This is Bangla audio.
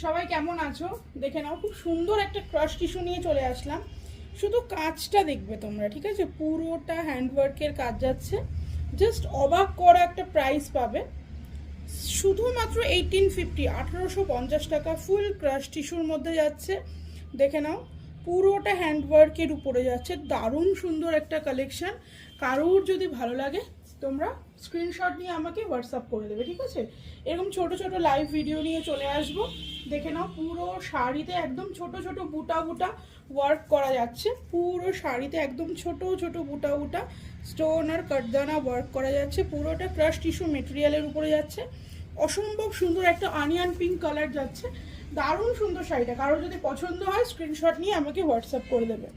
সবাই কেমন আছো? দেখে নাও, খুব সুন্দর একটা ক্রাশ টিস্যু নিয়ে চলে আসলাম। শুধু কাজটা দেখবে তোমরা, ঠিক আছে? পুরোটা হ্যান্ডওয়ার্কের কাজ যাচ্ছে। জাস্ট অবাক করা একটা প্রাইস পাবে। শুধুমাত্র 1850, 1850 টাকা ফুল ক্রাশ টিস্যুর মধ্যে যাচ্ছে। দেখে নাও, পুরোটা হ্যান্ডওয়ার্কের উপরে যাচ্ছে। দারুণ সুন্দর একটা কালেকশন। কারোর যদি ভালো লাগে তোমরা স্ক্রিনশট নিয়ে আমাকে হোয়াটসঅ্যাপ করে দেবে, ঠিক আছে? এরকম ছোট ছোট লাইভ ভিডিও নিয়ে চলে আসবো। দেখে নাও, পুরো শাড়িতে একদম ছোট ছোট বুটা বুটা ওয়ার্ক করা যাচ্ছে। পুরো শাড়িতে একদম ছোট ছোট বুটা বুটা স্টোন আর কাটদানা ওয়ার্ক করা যাচ্ছে। পুরোটা ক্রাশ টিস্যু মেটেরিয়ালের উপরে যাচ্ছে। অসম্ভব সুন্দর একটা অনিয়ন পিঙ্ক কালার যাচ্ছে। দারুণ সুন্দর শাড়িটা। কারোর যদি পছন্দ হয় স্ক্রিনশট নিয়ে আমাকে হোয়াটসঅ্যাপ করে দেবে।